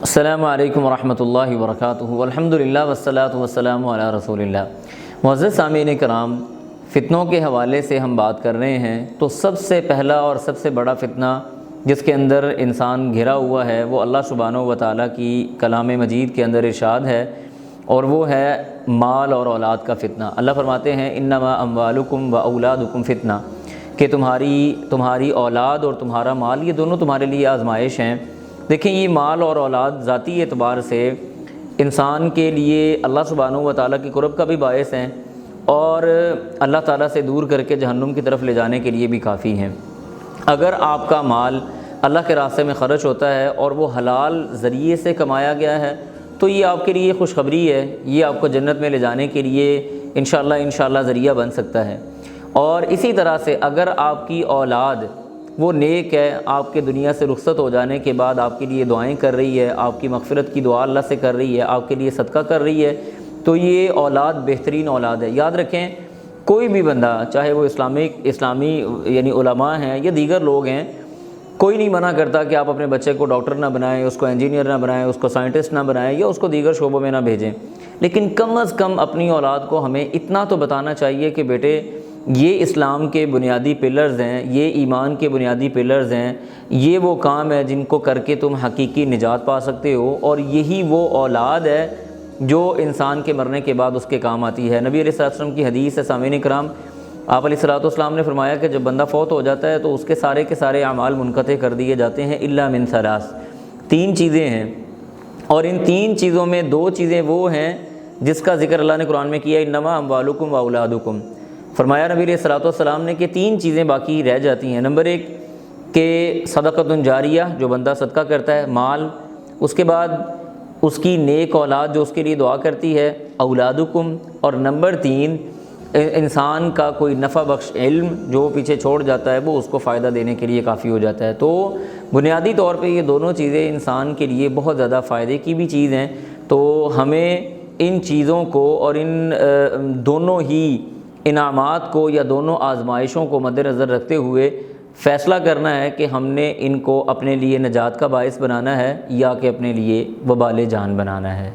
السلام علیکم ورحمۃ اللہ وبرکاتہ الحمدللہ والصلاۃ والسلام علی رسول اللہ۔ معزز سامعین کرام، فتنوں کے حوالے سے ہم بات کر رہے ہیں تو سب سے پہلا اور سب سے بڑا فتنہ جس کے اندر انسان گھرا ہوا ہے وہ اللہ سبحانہ و تعالیٰ کی کلام مجید کے اندر ارشاد ہے، اور وہ ہے مال اور اولاد کا فتنہ۔ اللہ فرماتے ہیں انما اموالکم و اولادکم فتنہ، کہ تمہاری اولاد اور تمہارا مال یہ دونوں تمہارے لیے آزمائش ہیں۔ دیکھیں، یہ مال اور اولاد ذاتی اعتبار سے انسان کے لیے اللہ سبحانہ و تعالیٰ کی قرب کا بھی باعث ہیں، اور اللہ تعالیٰ سے دور کر کے جہنم کی طرف لے جانے کے لیے بھی کافی ہیں۔ اگر آپ کا مال اللہ کے راستے میں خرچ ہوتا ہے اور وہ حلال ذریعے سے کمایا گیا ہے تو یہ آپ کے لیے خوشخبری ہے، یہ آپ کو جنت میں لے جانے کے لیے انشاءاللہ ذریعہ بن سکتا ہے۔ اور اسی طرح سے اگر آپ کی اولاد وہ نیک ہے، آپ کے دنیا سے رخصت ہو جانے کے بعد آپ کے لیے دعائیں کر رہی ہے، آپ کی مغفرت کی دعا اللہ سے کر رہی ہے، آپ کے لیے صدقہ کر رہی ہے، تو یہ اولاد بہترین اولاد ہے۔ یاد رکھیں، کوئی بھی بندہ، چاہے وہ اسلامی یعنی علماء ہیں یا دیگر لوگ ہیں، کوئی نہیں منع کرتا کہ آپ اپنے بچے کو ڈاکٹر نہ بنائیں، اس کو انجینئر نہ بنائیں، اس کو سائنٹسٹ نہ بنائیں یا اس کو دیگر شعبوں میں نہ بھیجیں، لیکن کم از کم اپنی اولاد کو ہمیں اتنا تو بتانا چاہیے کہ بیٹے یہ اسلام کے بنیادی پلرز ہیں، یہ ایمان کے بنیادی پلرز ہیں، یہ وہ کام ہے جن کو کر کے تم حقیقی نجات پا سکتے ہو، اور یہی وہ اولاد ہے جو انسان کے مرنے کے بعد اس کے کام آتی ہے۔ نبی علیہ الصلوۃ والسلام کی حدیث ہے، سامعین کرام، آپ علیہ الصلوۃ والسلام نے فرمایا کہ جب بندہ فوت ہو جاتا ہے تو اس کے سارے اعمال منقطع کر دیے جاتے ہیں الا من ثلاث، تین چیزیں ہیں، اور ان تین چیزوں میں دو چیزیں وہ ہیں جس کا ذکر اللہ نے قرآن میں کیا، انما اموالکم و اولادکم۔ فرمایا نبی علیہ الصلوۃ والسلام نے کہ تین چیزیں باقی رہ جاتی ہیں۔ نمبر ایک کہ صدقۃ جاریہ، جو بندہ صدقہ کرتا ہے، مال، اس کے بعد اس کی نیک اولاد جو اس کے لیے دعا کرتی ہے، اولادکم، اور نمبر تین انسان کا کوئی نفع بخش علم جو پیچھے چھوڑ جاتا ہے وہ اس کو فائدہ دینے کے لیے کافی ہو جاتا ہے۔ تو بنیادی طور پہ یہ دونوں چیزیں انسان کے لیے بہت زیادہ فائدے کی بھی چیز ہیں، تو ہمیں ان چیزوں کو اور ان دونوں ہی انعامات کو یا دونوں آزمائشوں کو مد نظر رکھتے ہوئے فیصلہ کرنا ہے کہ ہم نے ان کو اپنے لیے نجات کا باعث بنانا ہے یا کہ اپنے لیے وبال جان بنانا ہے۔